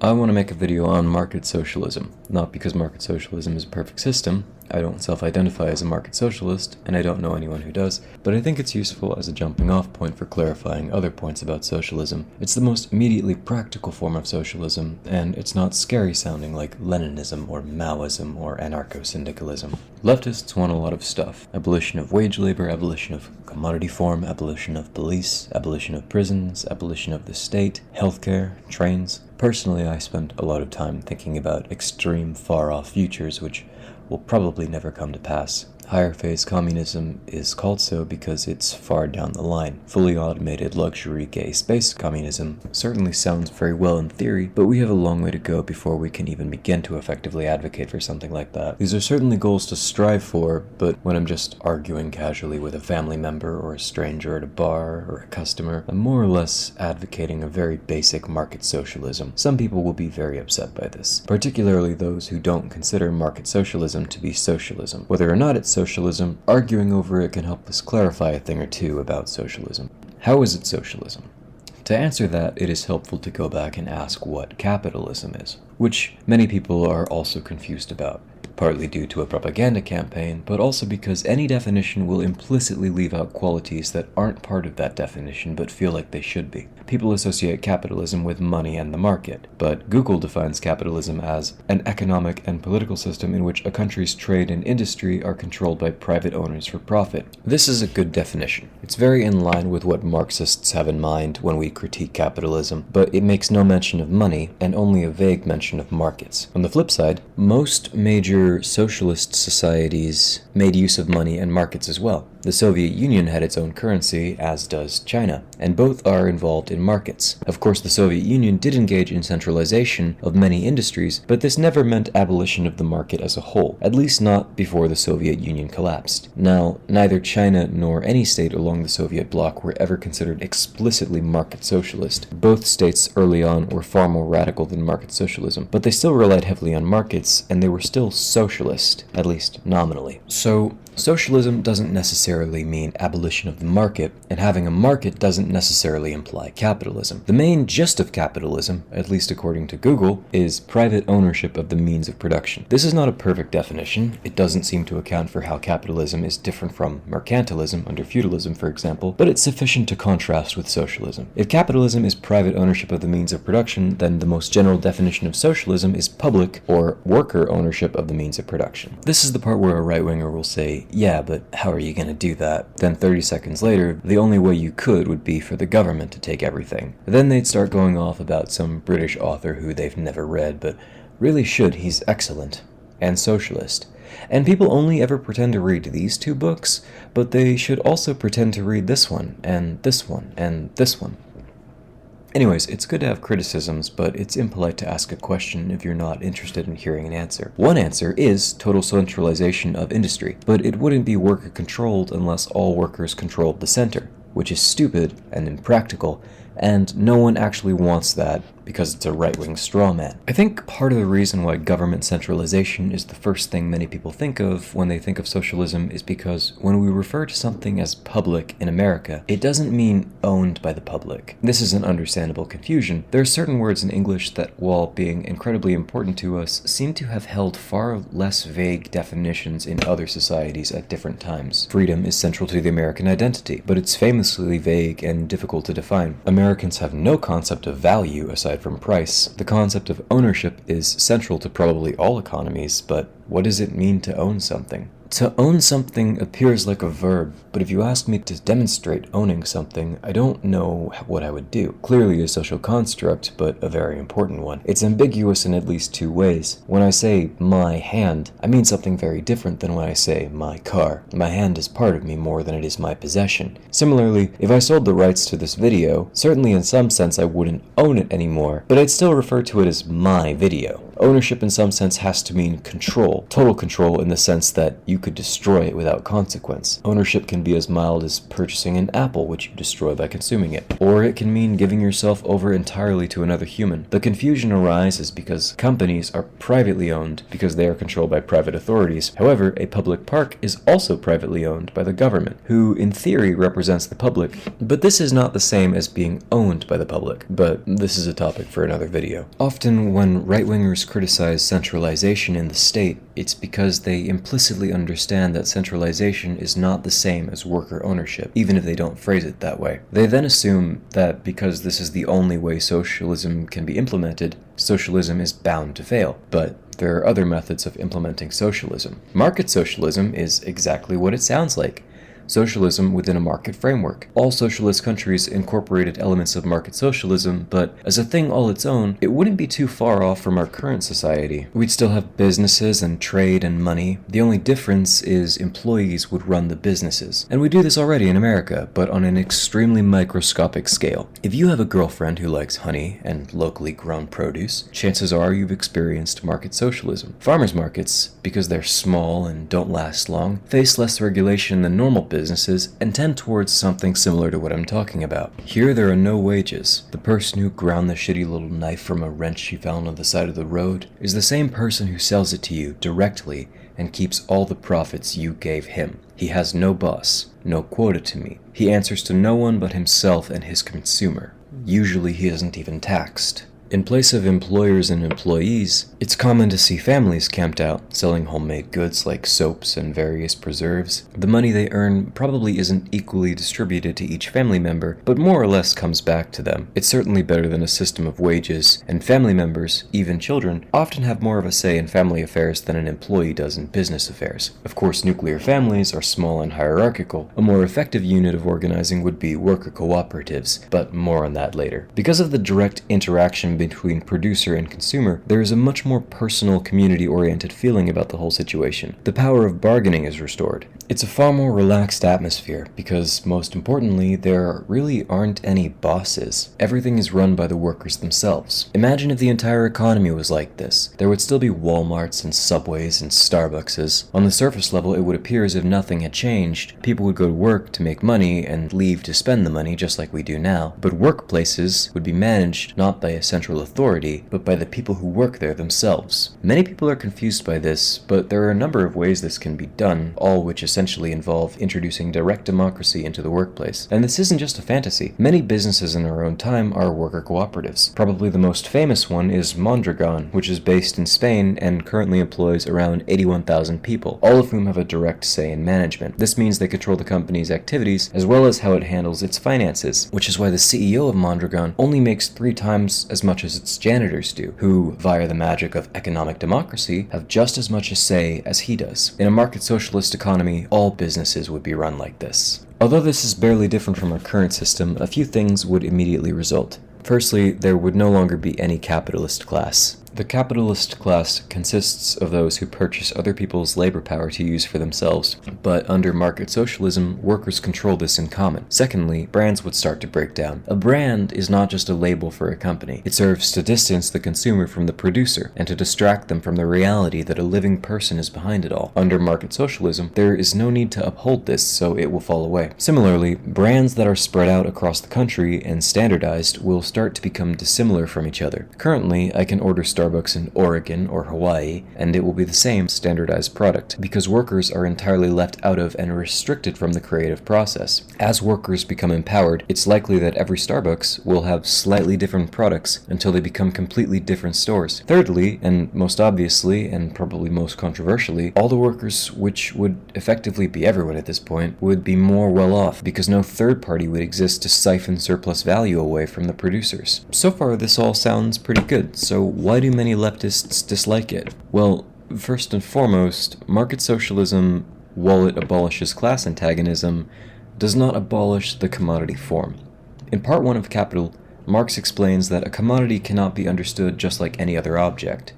I want to make a video on market socialism, not because market socialism is a perfect system. I don't self-identify as a market socialist, and I don't know anyone who does, but I think it's useful as a jumping-off point for clarifying other points about socialism. It's the most immediately practical form of socialism, and it's not scary-sounding like Leninism or Maoism or anarcho-syndicalism. Leftists want a lot of stuff. Abolition of wage labor, abolition of commodity form, abolition of police, abolition of prisons, abolition of the state, healthcare, trains. Personally, I spent a lot of time thinking about extreme, far-off futures which will probably never come to pass. Higher phase communism is called so because it's far down the line. Fully automated luxury gay space communism certainly sounds very well in theory, but we have a long way to go before we can even begin to effectively advocate for something like that. These are certainly goals to strive for, but when I'm just arguing casually with a family member or a stranger at a bar or a customer, I'm more or less advocating a very basic market socialism. Some people will be very upset by this, particularly those who don't consider market socialism to be socialism. Whether or not it's socialism, arguing over it can help us clarify a thing or two about socialism. How is it socialism? To answer that, it is helpful to go back and ask what capitalism is, which many people are also confused about, partly due to a propaganda campaign, but also because any definition will implicitly leave out qualities that aren't part of that definition but feel like they should be. People associate capitalism with money and the market, but Google defines capitalism as an economic and political system in which a country's trade and industry are controlled by private owners for profit. This is a good definition. It's very in line with what Marxists have in mind when we critique capitalism, but it makes no mention of money and only a vague mention of markets. On the flip side, most major socialist societies made use of money and markets as well. The Soviet Union had its own currency, as does China, and both are involved in markets. Of course, the Soviet Union did engage in centralization of many industries, but this never meant abolition of the market as a whole, at least not before the Soviet Union collapsed. Now, neither China nor any state along the Soviet bloc were ever considered explicitly market socialist. Both states early on were far more radical than market socialism, but they still relied heavily on markets, and they were still socialist, at least nominally. So, socialism doesn't necessarily mean abolition of the market, and having a market doesn't necessarily imply capitalism. The main gist of capitalism, at least according to Google, is private ownership of the means of production. This is not a perfect definition. It doesn't seem to account for how capitalism is different from mercantilism under feudalism, for example, but it's sufficient to contrast with socialism. If capitalism is private ownership of the means of production, then the most general definition of socialism is public or worker ownership of the means of production. This is the part where a right-winger will say, yeah, but how are you going to do that? Then 30 seconds later, the only way you could would be for the government to take everything. Then they'd start going off about some British author who they've never read, but really should. He's excellent. And socialist. And people only ever pretend to read these two books, but they should also pretend to read this one, and this one, and this one. Anyways, it's good to have criticisms, but it's impolite to ask a question if you're not interested in hearing an answer. One answer is total centralization of industry, but it wouldn't be worker-controlled unless all workers controlled the center, which is stupid and impractical, and no one actually wants that because it's a right-wing straw man. I think part of the reason why government centralization is the first thing many people think of when they think of socialism is because when we refer to something as public in America, it doesn't mean owned by the public. This is an understandable confusion. There are certain words in English that, while being incredibly important to us, seem to have held far less vague definitions in other societies at different times. Freedom is central to the American identity, but it's famously vague and difficult to define. Americans have no concept of value aside from price. The concept of ownership is central to probably all economies, but what does it mean to own something? To own something appears like a verb, but if you ask me to demonstrate owning something, I don't know what I would do. Clearly a social construct, but a very important one. It's ambiguous in at least two ways. When I say my hand, I mean something very different than when I say my car. My hand is part of me more than it is my possession. Similarly, if I sold the rights to this video, certainly in some sense I wouldn't own it anymore, but I'd still refer to it as my video. Ownership in some sense has to mean control, total control in the sense that you could destroy it without consequence. Ownership can be as mild as purchasing an apple which you destroy by consuming it, or it can mean giving yourself over entirely to another human. The confusion arises because companies are privately owned because they are controlled by private authorities. However, a public park is also privately owned by the government, who in theory represents the public, but this is not the same as being owned by the public. But this is a topic for another video. Often when right-wingers criticize centralization in the state, it's because they implicitly understand that centralization is not the same as worker ownership, even if they don't phrase it that way. They then assume that because this is the only way socialism can be implemented, socialism is bound to fail. But there are other methods of implementing socialism. Market socialism is exactly what it sounds like. Socialism within a market framework. All socialist countries incorporated elements of market socialism, but as a thing all its own, it wouldn't be too far off from our current society. We'd still have businesses and trade and money. The only difference is employees would run the businesses. And we do this already in America, but on an extremely microscopic scale. If you have a girlfriend who likes honey and locally grown produce, chances are you've experienced market socialism. Farmers markets, because they're small and don't last long, face less regulation than normal businesses and tend towards something similar to what I'm talking about. Here there are no wages. The person who ground the shitty little knife from a wrench she found on the side of the road is the same person who sells it to you directly and keeps all the profits you gave him. He has no boss, no quota to meet. He answers to no one but himself and his consumer. Usually he isn't even taxed. In place of employers and employees, it's common to see families camped out, selling homemade goods like soaps and various preserves. The money they earn probably isn't equally distributed to each family member, but more or less comes back to them. It's certainly better than a system of wages, and family members, even children, often have more of a say in family affairs than an employee does in business affairs. Of course, nuclear families are small and hierarchical. A more effective unit of organizing would be worker cooperatives, but more on that later. Because of the direct interaction between producer and consumer, there is a much more personal, community-oriented feeling about the whole situation. The power of bargaining is restored. It's a far more relaxed atmosphere because, most importantly, there really aren't any bosses. Everything is run by the workers themselves. Imagine if the entire economy was like this. There would still be Walmarts and Subways and Starbuckses. On the surface level, it would appear as if nothing had changed. People would go to work to make money and leave to spend the money just like we do now. But workplaces would be managed not by a central authority, but by the people who work there themselves. Many people are confused by this, but there are a number of ways this can be done, all which essentially involve introducing direct democracy into the workplace. And this isn't just a fantasy. Many businesses in our own time are worker cooperatives. Probably the most famous one is Mondragon, which is based in Spain and currently employs around 81,000 people, all of whom have a direct say in management. This means they control the company's activities as well as how it handles its finances, which is why the CEO of Mondragon only makes 3 times as much as its janitors do, who, via the magic of economic democracy, have just as much a say as he does. In a market socialist economy, all businesses would be run like this. Although this is barely different from our current system, a few things would immediately result. Firstly, there would no longer be any capitalist class. The capitalist class consists of those who purchase other people's labor power to use for themselves, but under market socialism, workers control this in common. Secondly, brands would start to break down. A brand is not just a label for a company. It serves to distance the consumer from the producer and to distract them from the reality that a living person is behind it all. Under market socialism, there is no need to uphold this, so it will fall away. Similarly, brands that are spread out across the country and standardized will start to become dissimilar from each other. Currently, I can order Starbucks in Oregon or Hawaii, and it will be the same standardized product, because workers are entirely left out of and restricted from the creative process. As workers become empowered, it's likely that every Starbucks will have slightly different products until they become completely different stores. Thirdly, and most obviously, and probably most controversially, all the workers, which would effectively be everyone at this point, would be more well off, because no third party would exist to siphon surplus value away from the producers. So far, this all sounds pretty good, so why do many leftists dislike it? Well, first and foremost, market socialism, while it abolishes class antagonism, does not abolish the commodity form. In Part 1 of Capital, Marx explains that a commodity cannot be understood just like any other object.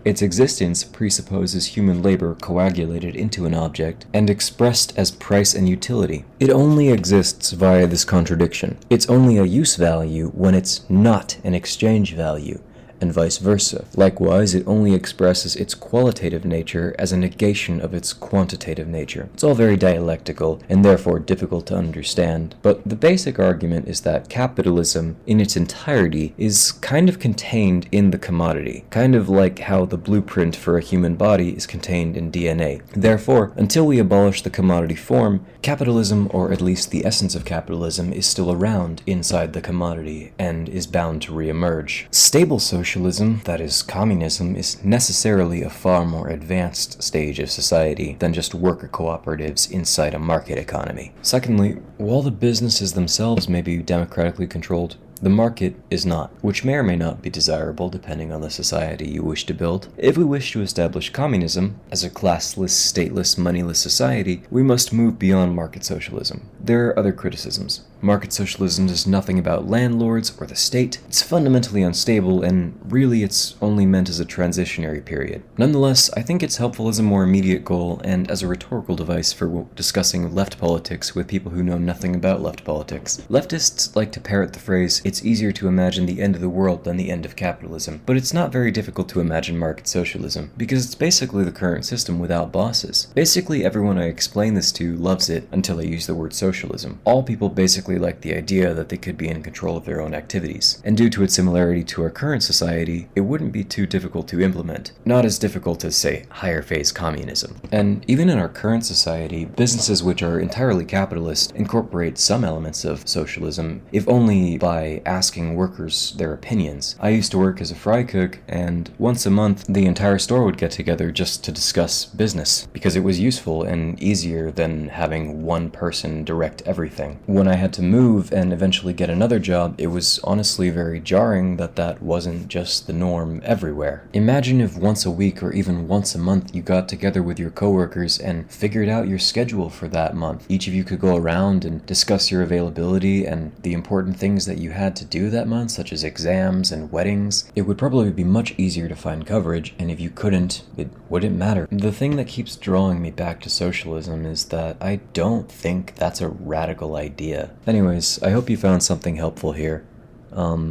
Its existence presupposes human labor coagulated into an object and expressed as price and utility. It only exists via this contradiction. It's only a use value when it's not an exchange value. and vice versa. Likewise, it only expresses its qualitative nature as a negation of its quantitative nature. It's all very dialectical, and therefore difficult to understand, but the basic argument is that capitalism, in its entirety, is kind of contained in the commodity, kind of like how the blueprint for a human body is contained in DNA. Therefore, until we abolish the commodity form, capitalism, or at least the essence of capitalism, is still around inside the commodity and is bound to re-emerge. Stable socialism, that is communism, is necessarily a far more advanced stage of society than just worker cooperatives inside a market economy. Secondly, while the businesses themselves may be democratically controlled, the market is not, which may or may not be desirable depending on the society you wish to build. If we wish to establish communism as a classless, stateless, moneyless society, we must move beyond market socialism. There are other criticisms. Market socialism is nothing about landlords or the state. It's fundamentally unstable, and really it's only meant as a transitionary period. Nonetheless, I think it's helpful as a more immediate goal and as a rhetorical device for discussing left politics with people who know nothing about left politics. Leftists like to parrot the phrase, "It's easier to imagine the end of the world than the end of capitalism," but it's not very difficult to imagine market socialism, because it's basically the current system without bosses. Basically everyone I explain this to loves it until I use the word socialism. All people basically like the idea that they could be in control of their own activities, and due to its similarity to our current society, it wouldn't be too difficult to implement. Not as difficult as, say, higher phase communism. And even in our current society, businesses which are entirely capitalist incorporate some elements of socialism, if only by asking workers their opinions. I used to work as a fry cook, and once a month the entire store would get together just to discuss business, because it was useful and easier than having one person direct everything. When I had to move and eventually get another job, it was honestly very jarring that wasn't just the norm everywhere. Imagine if once a week or even once a month you got together with your coworkers and figured out your schedule for that month. Each of you could go around and discuss your availability and the important things that you had to do that month, such as exams and weddings. It would probably be much easier to find coverage, and if you couldn't, it wouldn't matter. The thing that keeps drawing me back to socialism is that I don't think that's a radical idea. Anyways, I hope you found something helpful here.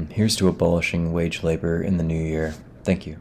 Here's to abolishing wage labor in the new year. Thank you.